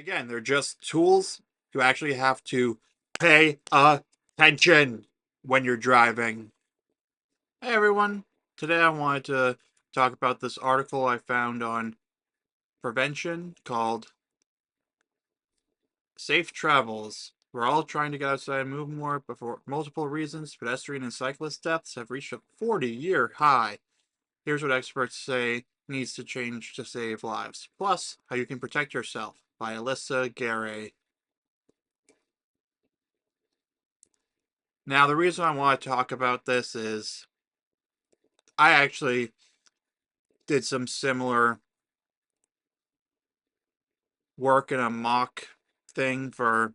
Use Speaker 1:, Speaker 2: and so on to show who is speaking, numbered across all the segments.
Speaker 1: Again, they're just tools. You actually have to pay attention when you're driving. Hey everyone, today I wanted to talk about this article I found on prevention called Safe Travels. We're all trying to get outside and move more, but for multiple reasons, pedestrian and cyclist deaths have reached a 40-year high. Here's what experts say needs to change to save lives. Plus, how you can protect yourself by Alyssa Garay. Now, the reason I want to talk about this is I actually did some similar work in a mock thing for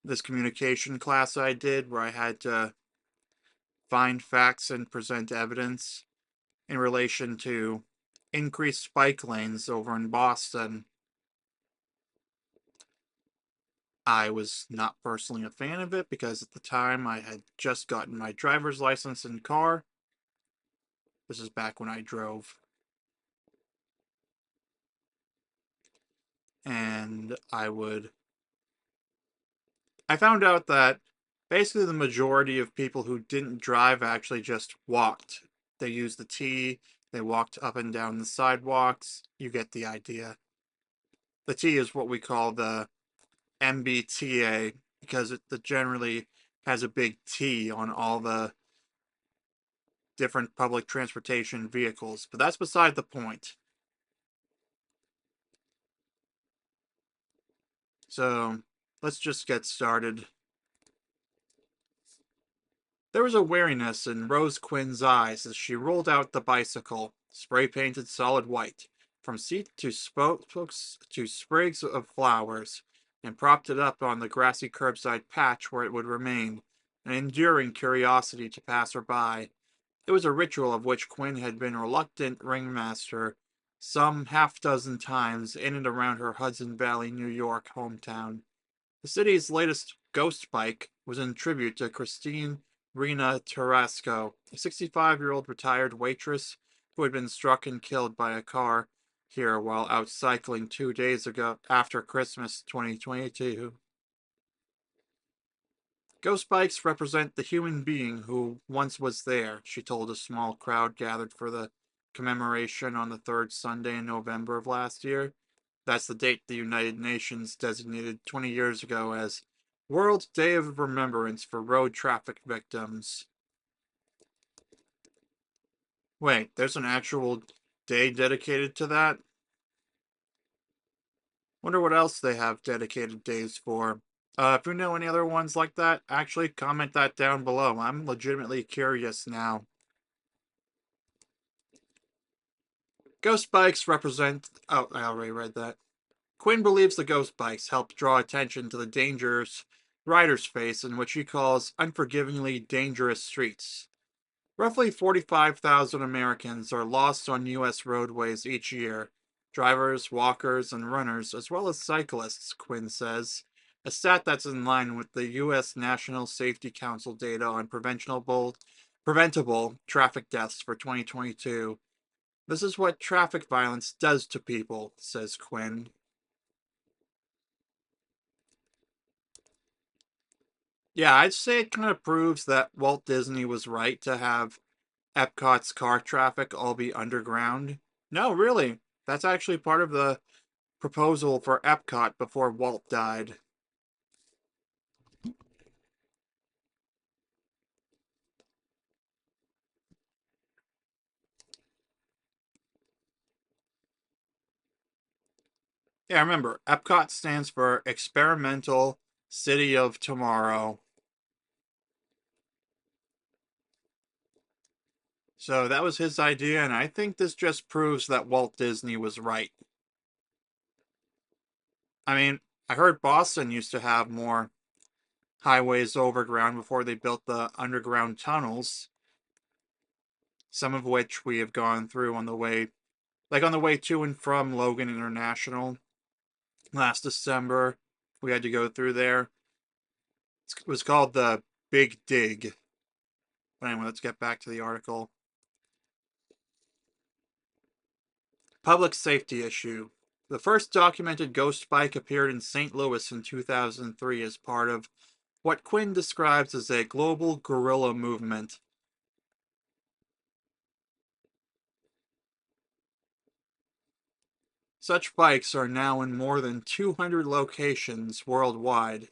Speaker 1: this communication class I did where I had to find facts and present evidence in relation to increased bike lanes over in Boston. I was not personally a fan of it because at the time I had just gotten my driver's license and car. This is back when I drove. And I found out that basically the majority of people who didn't drive actually just walked. They used the T, they walked up and down the sidewalks. You get the idea. The T is what we call the MBTA because it generally has a big T on all the different public transportation vehicles, but that's beside the point. So let's just get started. There was a wariness in Rose Quinn's eyes as she rolled out the bicycle, spray-painted solid white, from seat to spokes to sprigs of flowers, and propped it up on the grassy curbside patch where it would remain, an enduring curiosity to passer-by. It was a ritual of which Quinn had been reluctant ringmaster some half-dozen times in and around her Hudson Valley, New York hometown. The city's latest ghost bike was in tribute to Christine Rena Tarasco, a 65-year-old retired waitress who had been struck and killed by a car here while out cycling 2 days ago after Christmas 2022. Ghost bikes represent the human being who once was there, she told a small crowd gathered for the commemoration on the third Sunday in November of last year. That's the date the United Nations designated 20 years ago as World Day of Remembrance for Road Traffic Victims. Wait, there's an actual day dedicated to that? Wonder what else they have dedicated days for. If you know any other ones like that, actually comment that down below. I'm legitimately curious now. Ghost bikes represent. Oh, I already read that. Quinn believes the ghost bikes help draw attention to the dangers riders face in what she calls unforgivingly dangerous streets. Roughly 45,000 Americans are lost on U.S. roadways each year. Drivers, walkers, and runners, as well as cyclists, Quinn says. A stat that's in line with the U.S. National Safety Council data on preventable traffic deaths for 2022. This is what traffic violence does to people, says Quinn. Yeah, I'd say it kind of proves that Walt Disney was right to have Epcot's car traffic all be underground. No, really. That's actually part of the proposal for Epcot before Walt died. Yeah, remember, Epcot stands for Experimental City of Tomorrow. So that was his idea, and I think this just proves that Walt Disney was right. I mean, I heard Boston used to have more highways overground before they built the underground tunnels, some of which we have gone through on the way, like on the way to and from Logan International last December. We had to go through there. It was called the Big Dig. But anyway, let's get back to the article. Public safety issue. The first documented ghost bike appeared in St. Louis in 2003 as part of what Quinn describes as a global guerrilla movement. Such bikes are now in more than 200 locations worldwide.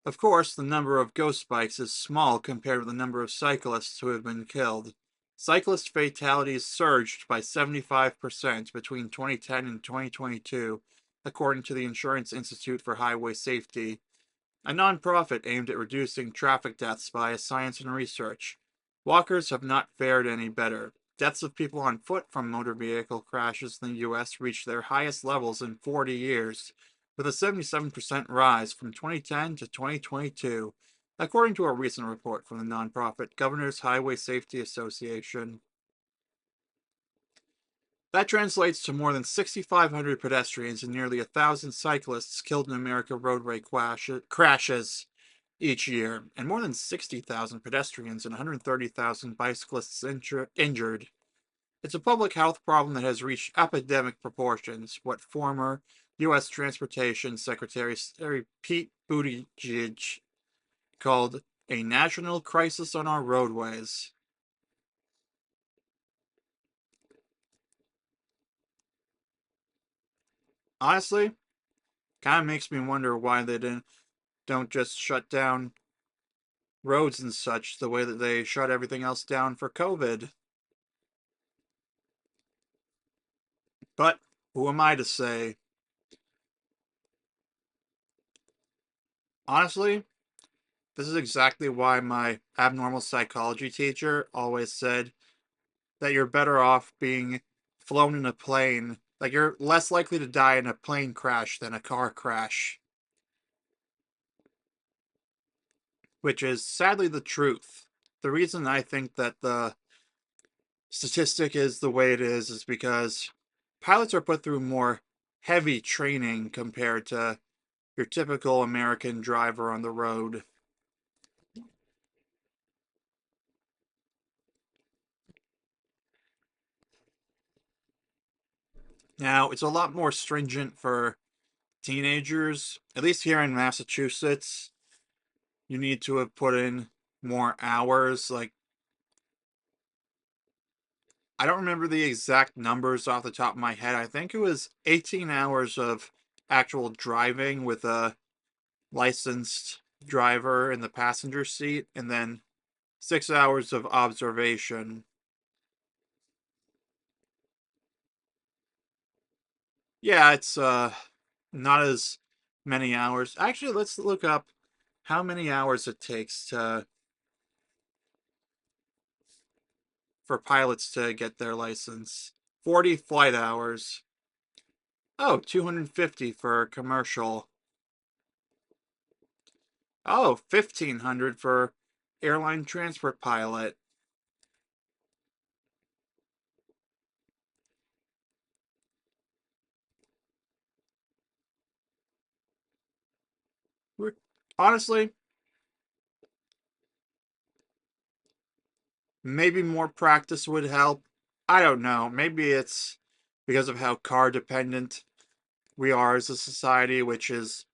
Speaker 1: Of course, the number of ghost bikes is small compared with the number of cyclists who have been killed. Cyclist fatalities surged by 75% between 2010 and 2022, according to the Insurance Institute for Highway Safety, a nonprofit aimed at reducing traffic deaths by science and research. Walkers have not fared any better. Deaths of people on foot from motor vehicle crashes in the U.S. reached their highest levels in 40 years, with a 77% rise from 2010 to 2022, according to a recent report from the nonprofit Governor's Highway Safety Association. That translates to more than 6,500 pedestrians and nearly 1,000 cyclists killed in American roadway crashes each year, and more than 60,000 pedestrians and 130,000 bicyclists injured. It's a public health problem that has reached epidemic proportions, what former U.S. Transportation Secretary Pete Buttigieg called a national crisis on our roadways. Honestly, kind of makes me wonder why they don't just shut down roads and such the way that they shut everything else down for COVID. But who am I to say? Honestly, this is exactly why my abnormal psychology teacher always said that you're better off being flown in a plane. Like, you're less likely to die in a plane crash than a car crash, which is sadly the truth. The reason I think that the statistic is the way it is because pilots are put through more heavy training compared to your typical American driver on the road. Now, it's a lot more stringent for teenagers, at least here in Massachusetts. You need to have put in more hours. Like, I don't remember the exact numbers off the top of my head. I think it was 18 hours of actual driving with a licensed driver in the passenger seat, and then 6 hours of observation. Yeah, it's not as many hours. Actually, let's look up how many hours it takes to for pilots to get their license. 40 flight hours. Oh, 250 for commercial. Oh, 1,500 for airline transport pilot. Honestly, maybe more practice would help. I don't know. Maybe it's because of how car dependent we are as a society, which is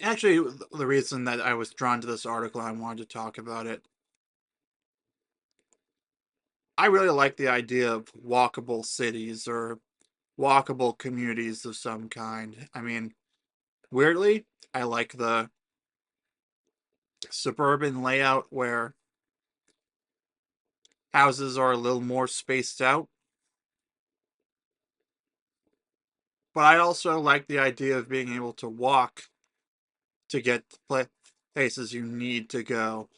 Speaker 1: actually the reason that I was drawn to this article. I wanted to talk about it. I really like the idea of walkable cities or walkable communities of some kind. I mean, weirdly, I like the suburban layout where houses are a little more spaced out. But I also like the idea of being able to walk to get places you need to go.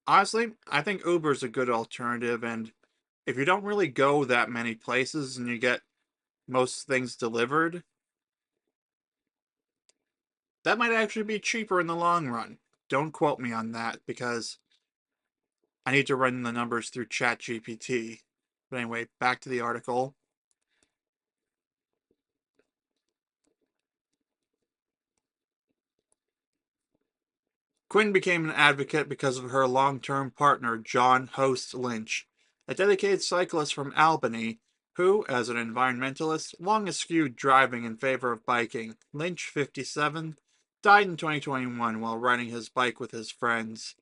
Speaker 1: Honestly, I think Uber's a good alternative, and if you don't really go that many places and you get most things delivered, that might actually be cheaper in the long run. Don't quote me on that because I need to run the numbers through ChatGPT. But anyway, back to the article. Quinn became an advocate because of her long term partner, John Host Lynch, a dedicated cyclist from Albany who, as an environmentalist, long eschewed driving in favor of biking. Lynch, 57, died in 2021 while riding his bike with his friends.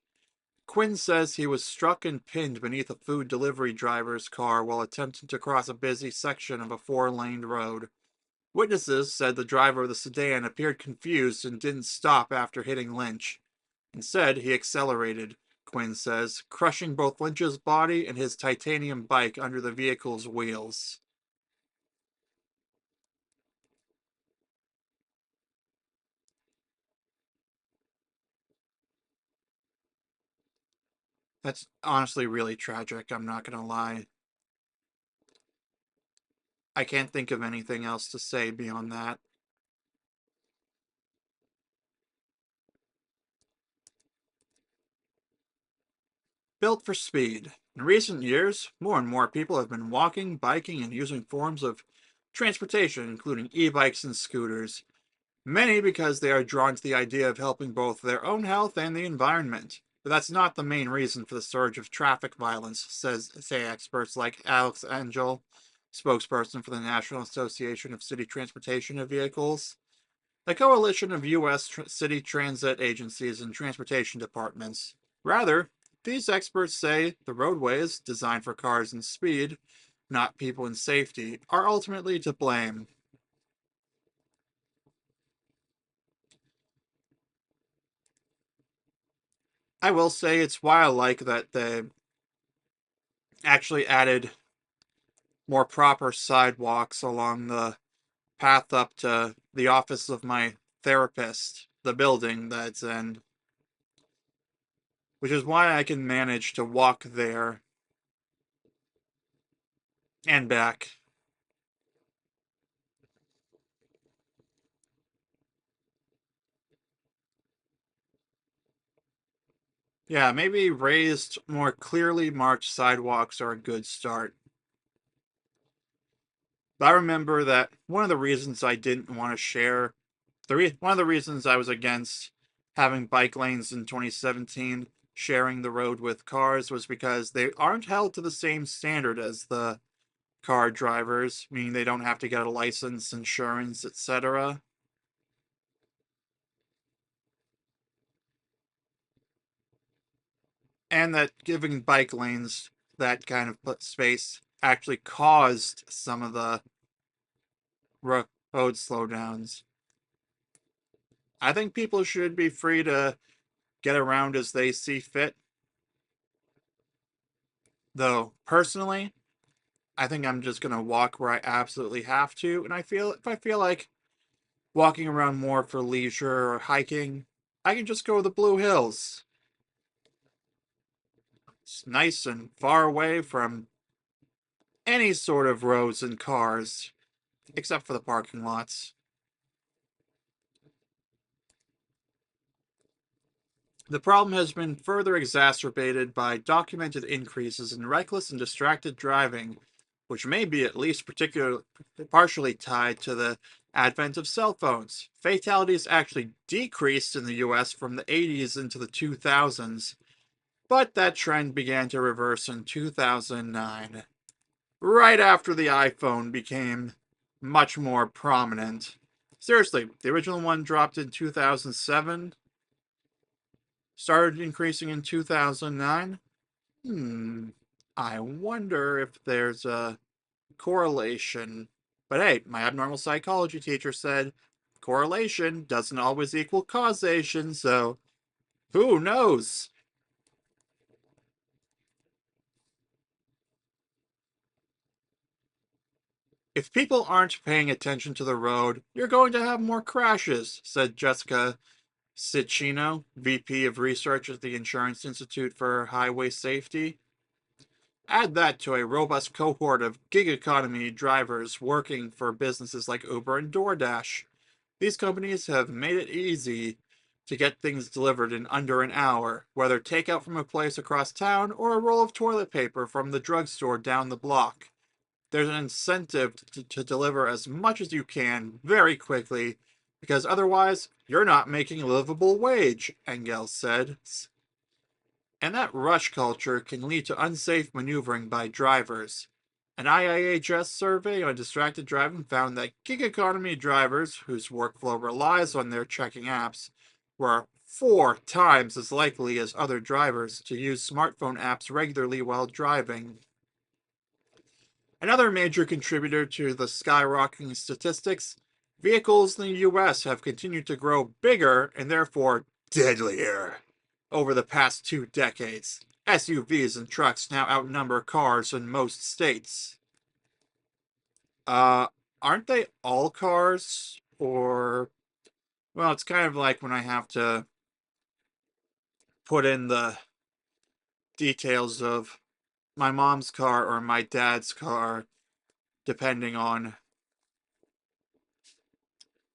Speaker 1: Quinn says he was struck and pinned beneath a food delivery driver's car while attempting to cross a busy section of a four-lane road. Witnesses said the driver of the sedan appeared confused and didn't stop after hitting Lynch. Instead, he accelerated, Quinn says, crushing both Lynch's body and his titanium bike under the vehicle's wheels. That's honestly really tragic, I'm not gonna lie. I can't think of anything else to say beyond that. Built for speed. In recent years, more and more people have been walking, biking, and using forms of transportation, including e-bikes and scooters. Many because they are drawn to the idea of helping both their own health and the environment. But that's not the main reason for the surge of traffic violence, say experts like Alex Angel, spokesperson for the National Association of City Transportation Vehicles, a coalition of U.S. city transit agencies and transportation departments. Rather, these experts say the roadways, designed for cars and speed, not people and safety, are ultimately to blame. I will say it's why I like that they actually added more proper sidewalks along the path up to the office of my therapist, the building that's in, which is why I can manage to walk there and back. Yeah, maybe raised, more clearly marked sidewalks are a good start. But I remember that one of the reasons I didn't want to share, one of the reasons I was against having bike lanes in 2017, sharing the road with cars, was because they aren't held to the same standard as the car drivers, meaning they don't have to get a license, insurance, etc. And that giving bike lanes that kind of space actually caused some of the road slowdowns. I think people should be free to get around as they see fit. Though, personally, I think I'm just going to walk where I absolutely have to. And if I feel like walking around more for leisure or hiking, I can just go to the Blue Hills. It's nice and far away from any sort of roads and cars, except for the parking lots. The problem has been further exacerbated by documented increases in reckless and distracted driving, which may be at least partially tied to the advent of cell phones. Fatalities actually decreased in the US from the 80s into the 2000s, but that trend began to reverse in 2009, right after the iPhone became much more prominent. Seriously, the original one dropped in 2007, started increasing in 2009. I wonder if there's a correlation. But hey, my abnormal psychology teacher said correlation doesn't always equal causation, so who knows? If people aren't paying attention to the road, you're going to have more crashes, said Jessica Cicchino, VP of Research at the Insurance Institute for Highway Safety. Add that to a robust cohort of gig economy drivers working for businesses like Uber and DoorDash. These companies have made it easy to get things delivered in under an hour, whether takeout from a place across town or a roll of toilet paper from the drugstore down the block. There's an incentive to deliver as much as you can very quickly, because otherwise you're not making a livable wage, Engels said. And that rush culture can lead to unsafe maneuvering by drivers. An IIHS survey on distracted driving found that gig economy drivers whose workflow relies on their checking apps were 4 times as likely as other drivers to use smartphone apps regularly while driving. Another major contributor to the skyrocketing statistics, vehicles in the US have continued to grow bigger and therefore deadlier over the past 2 decades. SUVs and trucks now outnumber cars in most states. Uh, aren't they all cars? Or, well, it's kind of like when I have to put in the details of my mom's car or my dad's car, depending on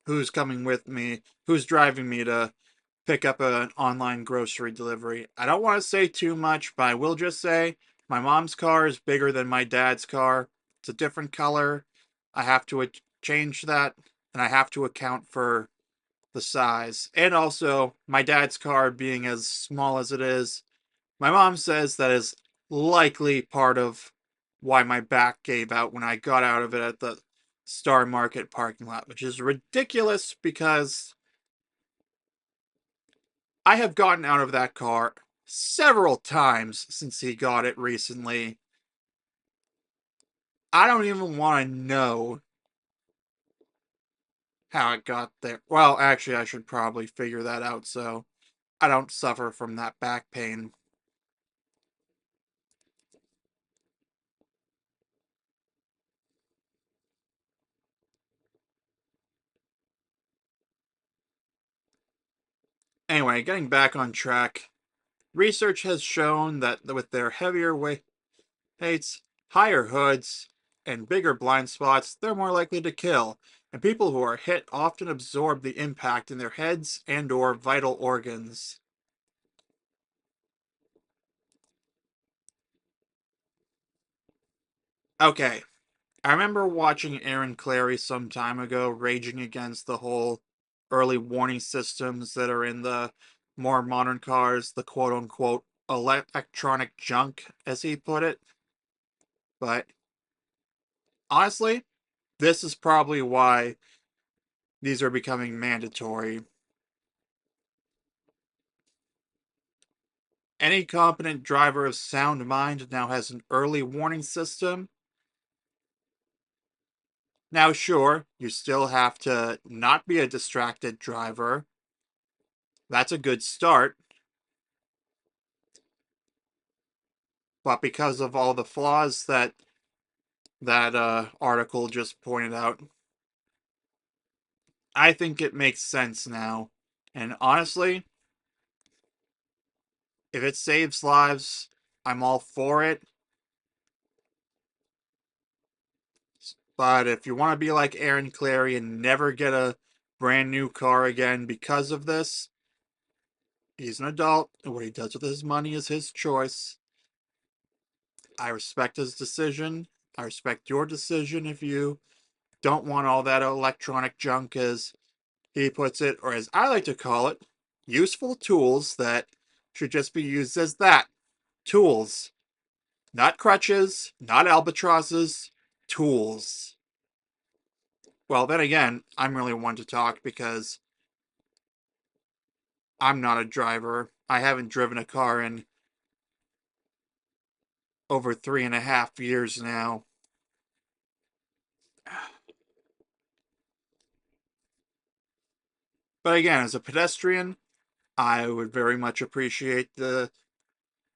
Speaker 1: who's coming with me, who's driving me to pick up an online grocery delivery. I don't want to say too much, but I will just say my mom's car is bigger than my dad's car. It's a different color. I have to change that, and I have to account for the size. And also, my dad's car being as small as it is, my mom says that is likely part of why my back gave out when I got out of it at the Star Market parking lot, which is ridiculous because I have gotten out of that car several times since he got it recently. I don't even want to know how it got there. Well, actually, I should probably figure that out so I don't suffer from that back pain. Anyway, getting back on track, research has shown that with their heavier weights, higher hoods, and bigger blind spots, they're more likely to kill, and people who are hit often absorb the impact in their heads and or vital organs. Okay, I remember watching Aaron Clary some time ago raging against the whole early warning systems that are in the more modern cars, the quote unquote electronic junk, as he put it. But honestly, this is probably why these are becoming mandatory. Any competent driver of sound mind now has an early warning system. Now, sure, you still have to not be a distracted driver. That's a good start. But because of all the flaws that article just pointed out, I think it makes sense now. And honestly, if it saves lives, I'm all for it. But if you want to be like Aaron Clary and never get a brand new car again because of this, he's an adult, and what he does with his money is his choice. I respect his decision. I respect your decision if you don't want all that electronic junk, as he puts it, or as I like to call it, useful tools that should just be used as that, tools. Not crutches, not albatrosses, tools. Well, then again, I'm really one to talk because I'm not a driver. I haven't driven a car in over 3.5 years now. But again, as a pedestrian, I would very much appreciate the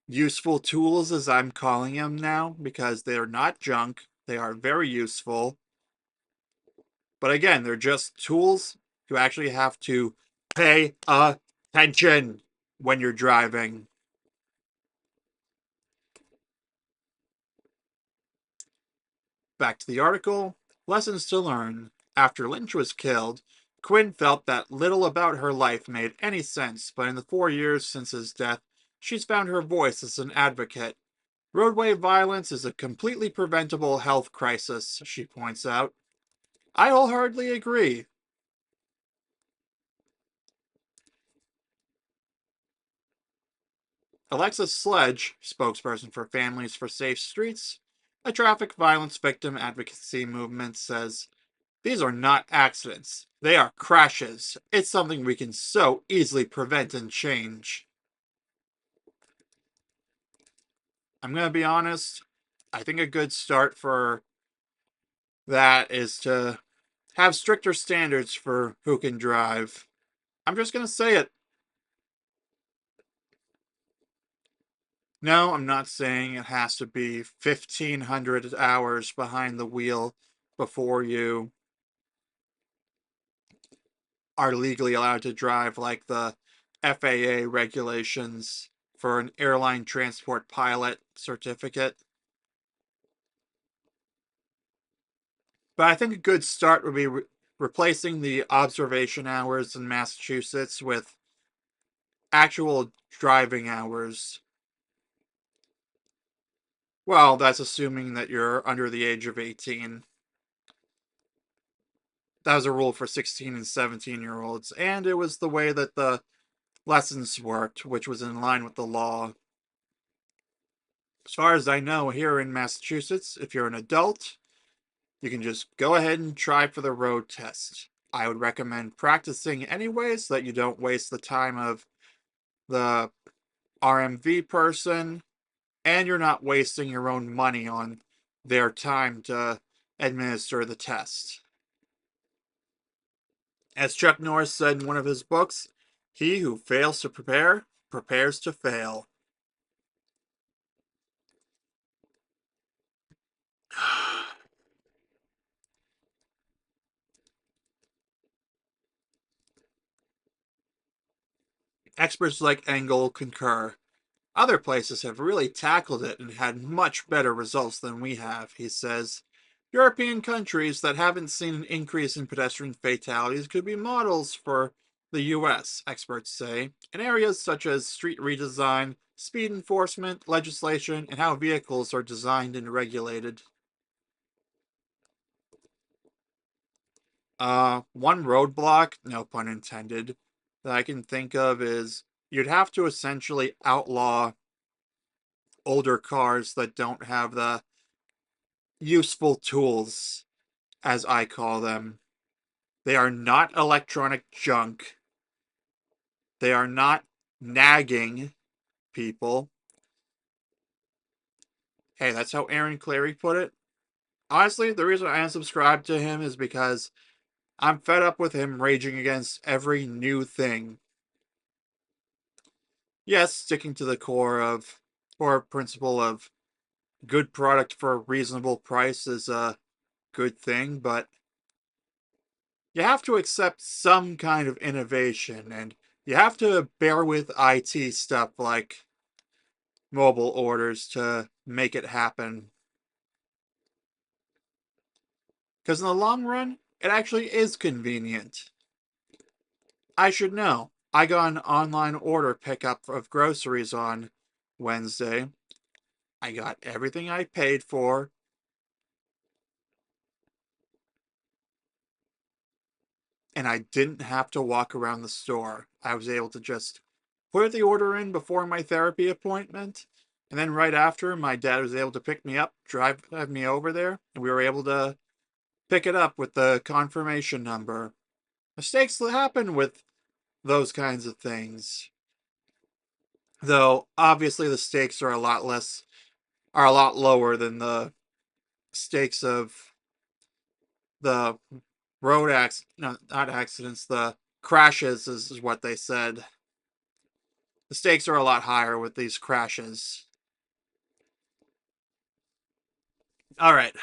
Speaker 1: useful tools, as I'm calling them now, because they are not junk. They are very useful. But again, they're just tools. You actually have to pay attention when you're driving. Back to the article. Lessons to learn. After Lynch was killed, Quinn felt that little about her life made any sense, but in the 4 years since his death, she's found her voice as an advocate. Roadway violence is a completely preventable health crisis, she points out. I wholeheartedly agree. Alexis Sledge, spokesperson for Families for Safe Streets, A traffic violence victim advocacy movement says, "These are not accidents. They are crashes. It's something we can so easily prevent and change." I'm going to be honest. I think a good start for that is to have stricter standards for who can drive. I'm just going to say it. No, I'm not saying it has to be 1,500 hours behind the wheel before you are legally allowed to drive, like the FAA regulations for an airline transport pilot certificate. But I think a good start would be replacing the observation hours in Massachusetts with actual driving hours. Well, that's assuming that you're under the age of 18. That was a rule for 16 and 17-year-olds, and it was the way that the lessons worked, which was in line with the law. As far as I know, here in Massachusetts, if you're an adult, you can just go ahead and try for the road test. I would recommend practicing anyway so that you don't waste the time of the RMV person and you're not wasting your own money on their time to administer the test. As Chuck Norris said in one of his books, he who fails to prepare, prepares to fail. Experts like Engel concur. Other places have really tackled it and had much better results than we have, he says. European countries that haven't seen an increase in pedestrian fatalities could be models for the US, experts say, in areas such as street redesign, speed enforcement, legislation, and how vehicles are designed and regulated. One roadblock, no pun intended, that I can think of is you'd have to essentially outlaw older cars that don't have the useful tools, as I call them. They are not electronic junk. They are not nagging people. Hey, that's how Aaron Clarey put it. Honestly, the reason I unsubscribed to him is because I'm fed up with him raging against every new thing. Yes, sticking to the core principle of good product for a reasonable price is a good thing, but you have to accept some kind of innovation and you have to bear with IT stuff like mobile orders to make it happen. Because in the long run, it actually is convenient. I should know. I got an online order pickup of groceries on Wednesday. I got everything I paid for, and I didn't have to walk around the store. I was able to just put the order in before my therapy appointment, and then right after, my dad was able to pick me up, drive me over there, and we were able to pick it up with the confirmation number. Mistakes happen with those kinds of things. Though obviously the stakes are a lot lower than the stakes of the no, not accidents, the crashes is what they said. The stakes are a lot higher with these crashes. All right.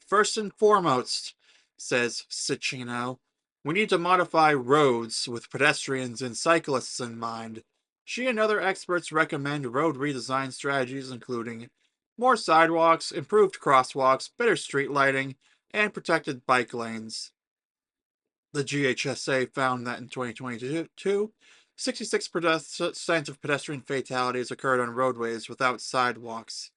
Speaker 1: First and foremost, says Cicino, we need to modify roads with pedestrians and cyclists in mind. She and other experts recommend road redesign strategies including more sidewalks, improved crosswalks, better street lighting, and protected bike lanes. The GHSA found that in 2022, 66% of pedestrian fatalities occurred on roadways without sidewalks.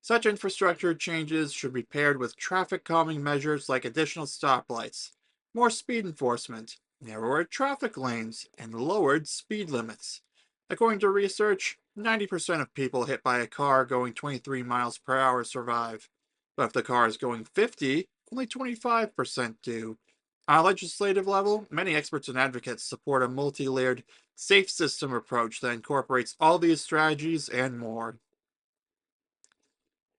Speaker 1: Such infrastructure changes should be paired with traffic calming measures like additional stoplights, more speed enforcement, narrower traffic lanes, and lowered speed limits. According to research, 90% of people hit by a car going 23 miles per hour survive, But if the car is going 50, only 25% do. On a legislative level, many experts and advocates support a multi-layered, safe system approach that incorporates all these strategies and more.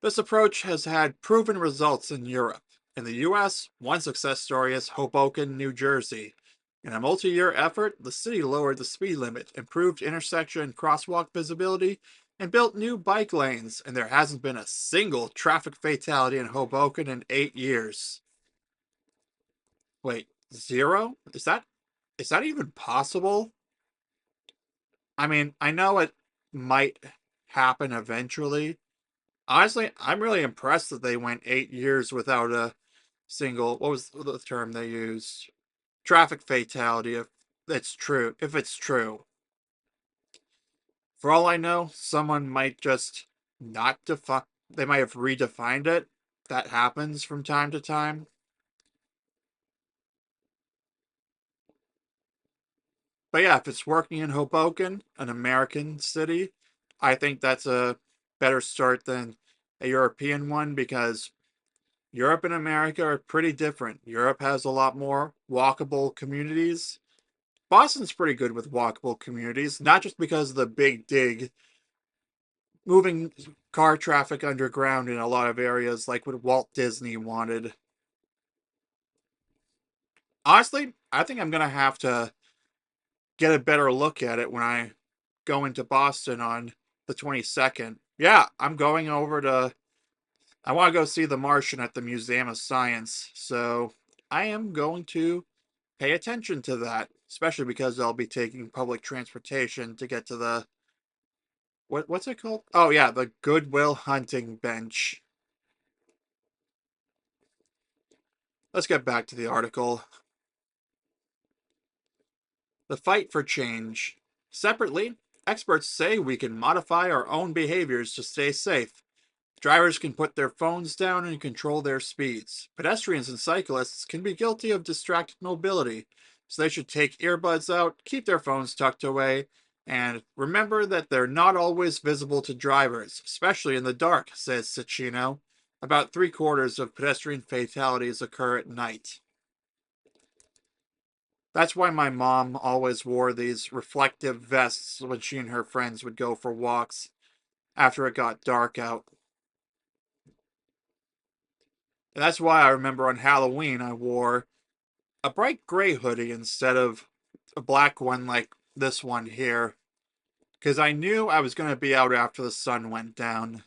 Speaker 1: This approach has had proven results in Europe. In the US, one success story is Hoboken, New Jersey. In a multi year effort, the city lowered the speed limit, improved intersection and crosswalk visibility, and built new bike lanes, and there hasn't been a single traffic fatality in Hoboken in 8 years. Wait, zero? Is that even possible? I mean, I know it might happen eventually. Honestly, I'm really impressed that they went 8 years without a single, what was the term they used? Traffic fatality, if it's true. If it's true. For all I know, someone might just not define, they might have redefined it. That happens from time to time. But yeah, if it's working in Hoboken, an American city, I think that's a better start than a European one because Europe and America are pretty different. Europe has a lot more walkable communities. Boston's pretty good with walkable communities, not just because of the big dig, moving car traffic underground in a lot of areas like what Walt Disney wanted. Honestly, I think I'm going to have to get a better look at it when I go into Boston on the 22nd. Yeah, I'm going over to, I want to go see The Martian at the Museum of Science. So I am going to pay attention to that, especially because I'll be taking public transportation to get to the what's it called? Oh yeah, the Goodwill Hunting Bench. Let's get back to the article. The fight for change. Separately, experts say we can modify our own behaviors to stay safe. Drivers can put their phones down and control their speeds. Pedestrians and cyclists can be guilty of distracted mobility, so they should take earbuds out, keep their phones tucked away, and remember that they're not always visible to drivers, especially in the dark, says Cicino. About three-quarters of pedestrian fatalities occur at night. That's why my mom always wore these reflective vests when she and her friends would go for walks after it got dark out. And that's why I remember on Halloween I wore a bright gray hoodie instead of a black one like this one here. Because I knew I was going to be out after the sun went down.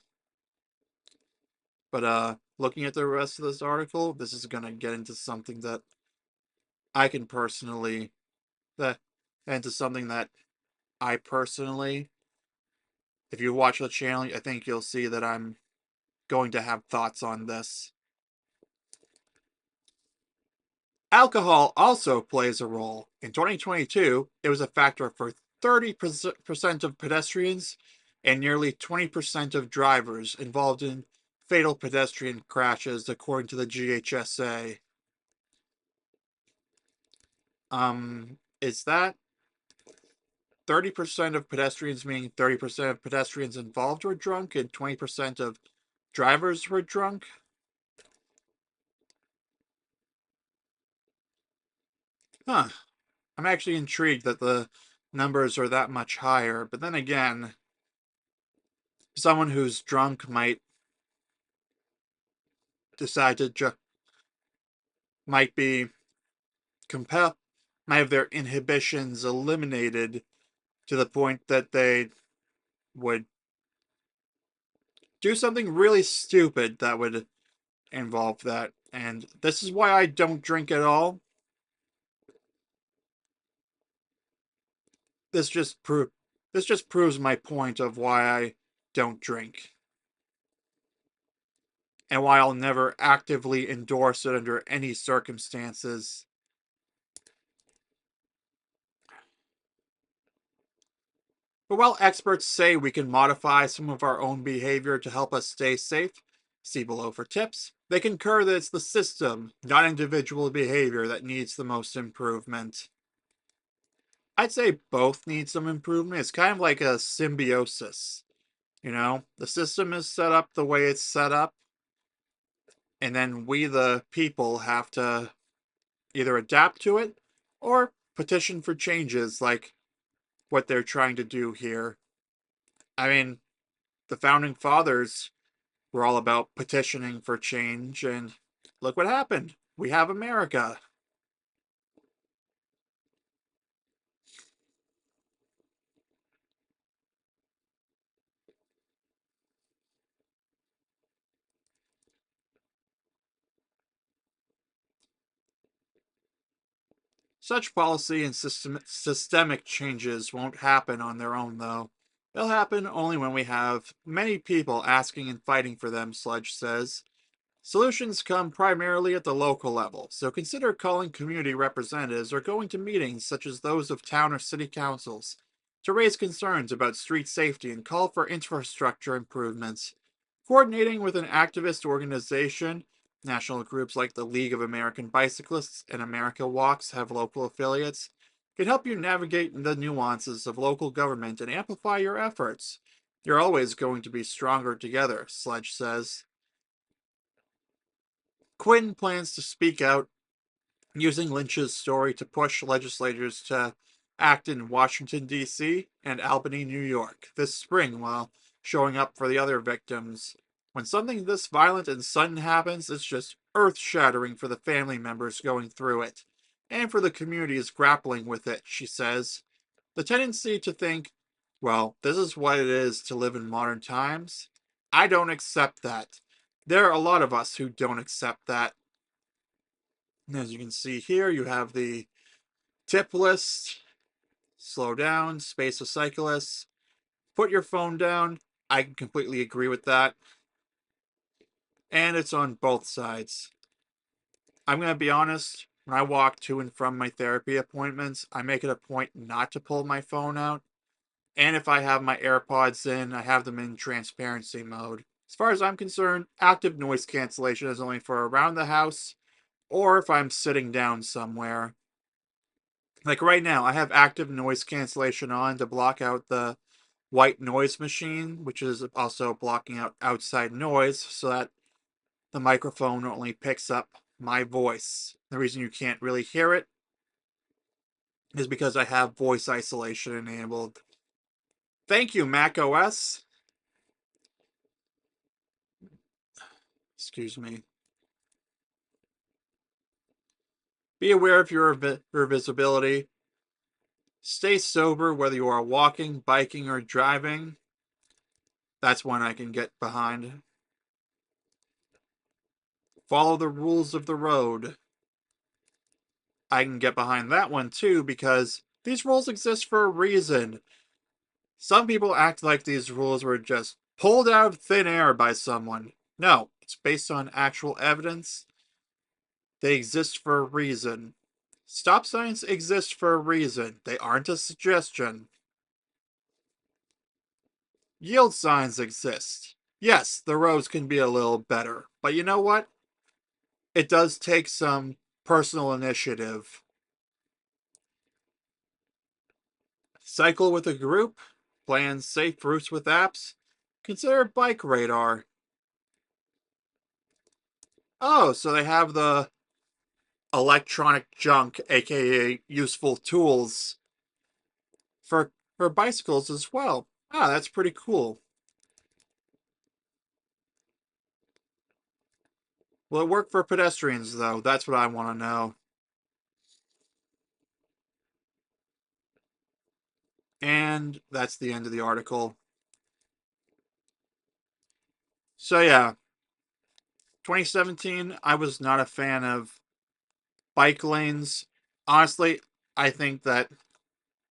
Speaker 1: But looking at the rest of this article, this is going to get into something that I can personally, that into something that I personally, if you watch the channel, I think you'll see that I'm going to have thoughts on this. Alcohol also plays a role. In 2022, it was a factor for 30% of pedestrians and nearly 20% of drivers involved in fatal pedestrian crashes, according to the GHSA. Is that 30% of pedestrians, meaning 30% of pedestrians involved were drunk and 20% of drivers were drunk? Huh. I'm actually intrigued that the numbers are that much higher, but then again, someone who's drunk might decide to might be compelled, might have their inhibitions eliminated to the point that they would do something really stupid that would involve that. And this is why I don't drink at all. This just pro- this just proves my point of why I don't drink and why I'll never actively endorse it under any circumstances. But while experts say we can modify some of our own behavior to help us stay safe, see below for tips, they concur that it's the system, not individual behavior, that needs the most improvement. I'd say both need some improvement. It's kind of like a symbiosis. You know, the system is set up the way it's set up, And then we, the people, have to either adapt to it or petition for changes like what they're trying to do here. I mean, the founding fathers were all about petitioning for change, and look what happened. We have America. Such policy and systemic changes won't happen on their own, though. They'll happen only when we have many people asking and fighting for them, Sludge says. Solutions come primarily at the local level, so consider calling community representatives or going to meetings such as those of town or city councils to raise concerns about street safety and call for infrastructure improvements. Coordinating with an activist organization, national groups like the League of American Bicyclists and America Walks have local affiliates, can help you navigate the nuances of local government and amplify your efforts. You're always going to be stronger together, Sledge says. Quinn plans to speak out using Lynch's story to push legislators to act in Washington, D.C. and Albany, New York this spring while showing up for the other victims. When something this violent and sudden happens, it's just earth shattering for the family members going through it, and for the communities grappling with it, she says. The tendency to think, well, this is what it is to live in modern times. I don't accept that. There are a lot of us who don't accept that. As you can see here, you have the tip list, slow down, space of cyclists, put your phone down. I can completely agree with that. And it's on both sides. I'm going to be honest, when I walk to and from my therapy appointments, I make it a point not to pull my phone out. And if I have my AirPods in, I have them in transparency mode. As far as I'm concerned, active noise cancellation is only for around the house or if I'm sitting down somewhere. Like right now, I have active noise cancellation on to block out the white noise machine, which is also blocking out outside noise so that the microphone only picks up my voice. The reason you can't really hear it is because I have voice isolation enabled. Thank you, Mac OS. Excuse me. Be aware of your visibility. Stay sober whether you are walking, biking, or driving. That's one I can get behind. Follow the rules of the road. I can get behind that one too because these rules exist for a reason. Some people act like these rules were just pulled out of thin air by someone. No, it's based on actual evidence. They exist for a reason. Stop signs exist for a reason. They aren't a suggestion. Yield signs exist. Yes, the roads can be a little better, but you know what? It does take some personal initiative. Cycle with a group, plan safe routes with apps, consider Bike Radar. Oh, so they have the electronic junk, aka useful tools, for bicycles as well. Ah, that's pretty cool. Will it work for pedestrians, though? That's what I want to know. And that's the end of the article. So, yeah, 2017, I was not a fan of bike lanes. Honestly, I think that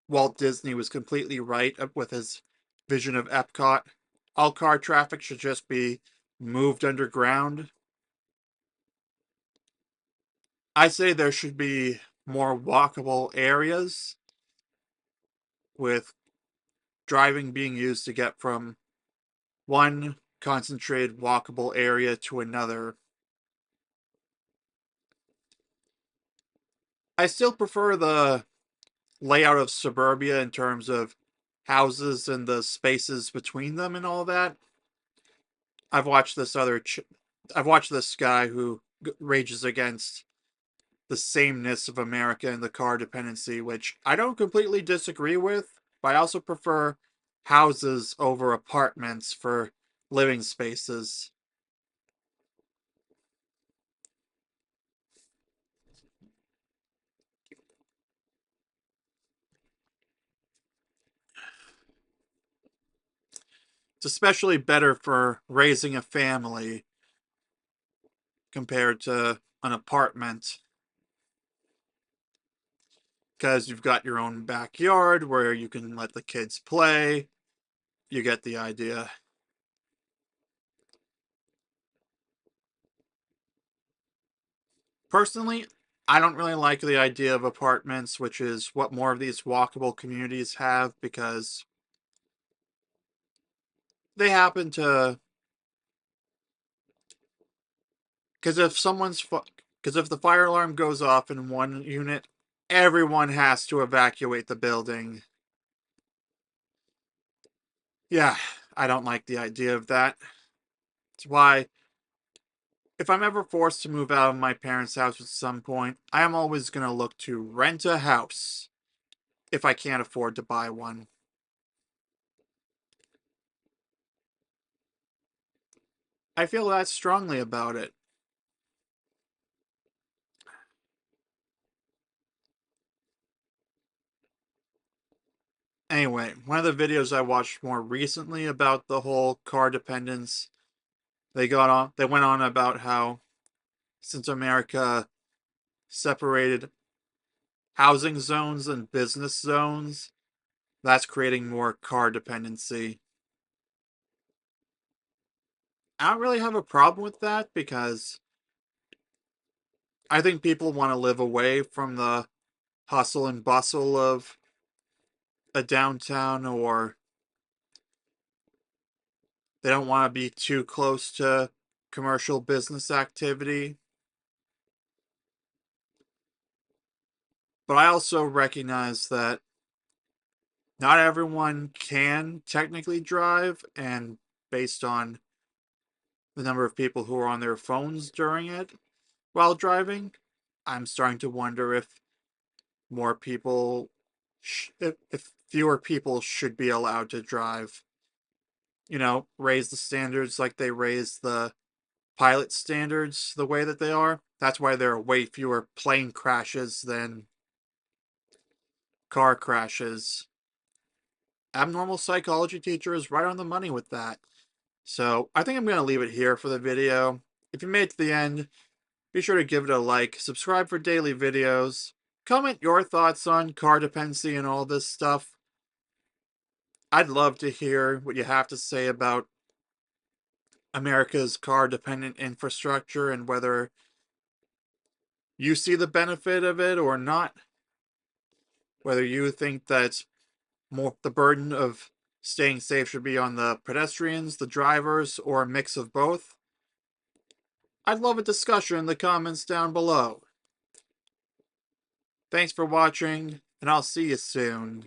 Speaker 1: Walt Disney was completely right with his vision of Epcot. All car traffic should just be moved underground. I say there should be more walkable areas with driving being used to get from one concentrated walkable area to another. I still prefer the layout of suburbia in terms of houses and the spaces between them and all that. I've watched this other I've watched this guy who rages against the sameness of America and the car dependency, which I don't completely disagree with, but I also prefer houses over apartments for living spaces. It's especially better for raising a family compared to an apartment because you've got your own backyard where you can let the kids play. You get the idea. Personally, I don't really like the idea of apartments, which is what more of these walkable communities have, because they happen to. Because if because if the fire alarm goes off in one unit, everyone has to evacuate the building. Yeah, I don't like the idea of that. It's why, if I'm ever forced to move out of my parents' house at some point, I am always going to look to rent a house if I can't afford to buy one. I feel that strongly about it. Anyway, one of the videos I watched more recently about the whole car dependence, they went on about how since America separated housing zones and business zones, that's creating more car dependency. I don't really have a problem with that because I think people want to live away from the hustle and bustle of a downtown, or they don't want to be too close to commercial business activity. But I also recognize that not everyone can technically drive, and based on the number of people who are on their phones during it while driving, I'm starting to wonder if more people, if fewer people should be allowed to drive. Raise the standards like they raise the pilot standards the way that they are. That's why there are way fewer plane crashes than car crashes. Abnormal psychology teacher is right on the money with that. So I think I'm going to leave it here for the video. If you made it to the end, be sure to give it a like, subscribe for daily videos, comment your thoughts on car dependency and all this stuff. I'd love to hear what you have to say about America's car dependent infrastructure and whether you see the benefit of it or not. Whether you think that more the burden of staying safe should be on the pedestrians, the drivers, or a mix of both. I'd love a discussion in the comments down below. Thanks for watching, and I'll see you soon.